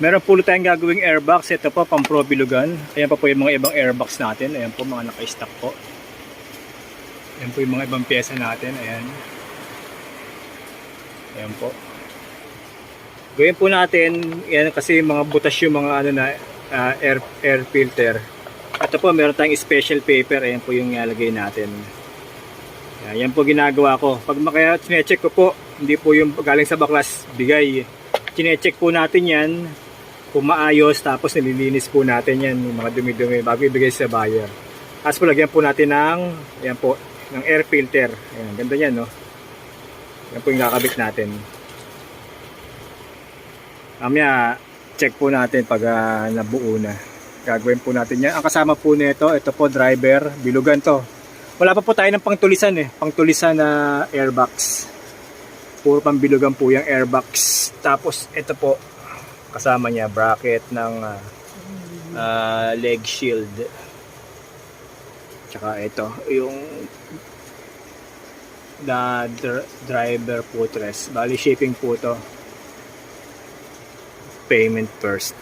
Meron po tayong gagawing airbox. Ito po, pang Pro Bilugan. Ayan pa po yung mga ibang airbox natin. Ayan po, mga naka-stock po. Ayan po yung mga ibang pyesa natin. Ayan. Ayan po. Gawin po natin, yan kasi mga butas yung mga ano na air filter. Ito po, meron tayong special paper. Ayan po yung ilalagay natin. Ayan po ginagawa ko. Pag makaya chinecheck ko po, hindi po yung galing sa baklas bigay. Chinecheck po natin yan kung maayos, tapos nililinis po natin yan, yung mga dumi-dumi bago ibigay sa buyer. Tapos po lagyan po natin ng, ayan po, ng air filter. Ayan, ganda yan, no? Yan po yung kakabit natin. Mamaya, check po natin pag nabuo na. Gagawin po natin yan. Ang kasama po nito, ito po driver, bilugan to. Wala pa po tayo ng pangtulisan pangtulisan na airbox. Puro pambilugan po yung airbox. Tapos ito po, kasama niya bracket ng leg shield. Tsaka ito, yung driver footrest. Bali shipping po to. Payment first.